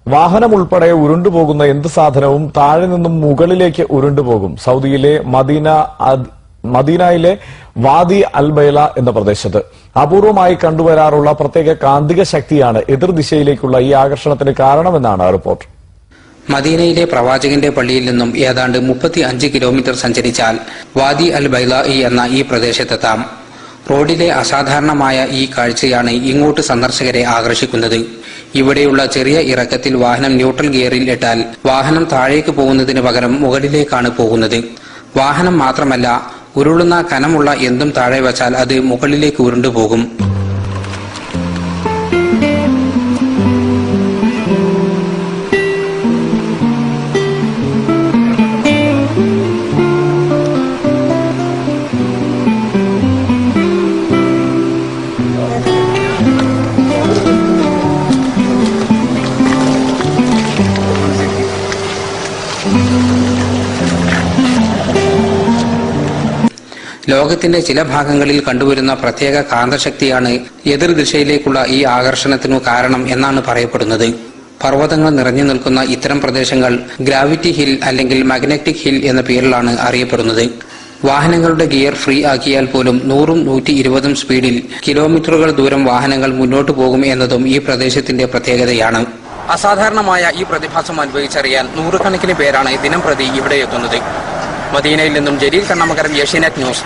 വാഹനം ഉൾപ്പെടെ ഉരുണ്ടുപോകുന്ന എന്ത് സാധനവും താഴെ നിന്നും മുകളിലേക്ക് ഉരുണ്ടുപോകും. സൗദിയിലെ മദീനയിലെ വാദി അൽബൈല എന്ന പ്രദേശത്ത് അപൂർവമായി കണ്ടുവരാറുള്ള പ്രത്യേക കാന്തിക ശക്തിയാണ് എതിർദിശയിലേക്കുള്ള ഈ ആകർഷണത്തിന് കാരണമെന്നാണ് റിപ്പോർട്ട്. മദീനയിലെ പ്രവാചകന്റെ പള്ളിയിൽ നിന്നും ഏതാണ്ട് 35 കിലോമീറ്റർ സഞ്ചരിച്ചാൽ വാദി അൽ ബൈലാഇ എന്ന ഈ പ്രദേശത്തെത്താം. റോഡിലെ അസാധാരണമായ ഈ കാഴ്ചയാണ് ഇങ്ങോട്ട് സന്ദർശകരെ ആകർഷിക്കുന്നത്. ഇവിടെയുള്ള ചെറിയ ഇറക്കത്തിൽ വാഹനം ന്യൂട്രൽ ഗിയറിൽ ഇട്ടാൽ വാഹനം താഴേക്ക് പോകുന്നതിന് പകരം മുകളിലേക്കാണ് പോകുന്നത്. വാഹനം മാത്രമല്ല, ഉരുളുന്ന കനമുള്ള എന്തും താഴെ വച്ചാൽ അത് മുകളിലേക്ക് ഉരുണ്ടുപോകും. ലോകത്തിന്റെ ചില ഭാഗങ്ങളിൽ കണ്ടുവരുന്ന പ്രത്യേക കാന്തശക്തിയാണ് എതിർദിശയിലേക്കുള്ള ഈ ആകർഷണത്തിനു കാരണം എന്നാണ് പറയപ്പെടുന്നത്. പർവ്വതങ്ങൾ നിറഞ്ഞു നിൽക്കുന്ന ഇത്തരം പ്രദേശങ്ങൾ ഗ്രാവിറ്റി ഹിൽ അല്ലെങ്കിൽ മാഗ്നറ്റിക് ഹിൽ എന്ന പേരിലാണ് അറിയപ്പെടുന്നത്. വാഹനങ്ങളുടെ ഗിയർ ഫ്രീ ആക്കിയാൽ പോലും 100ഉം 120ഉം സ്പീഡിൽ കിലോമീറ്ററുകൾ ദൂരം വാഹനങ്ങൾ മുന്നോട്ടു പോകും എന്നതും ഈ പ്രദേശത്തിന്റെ പ്രത്യേകതയാണ്. അസാധാരണമായ ഈ പ്രതിഭാസം അനുഭവിച്ചറിയാൻ നൂറുകണക്കിന് പേരാണ് ദിനംപ്രതി ഇവിടെ എത്തുന്നത്. മദീനയിൽ നിന്നും ജലീൽ കണ്ണമകരം, ഏഷ്യാനെറ്റ് ന്യൂസ്.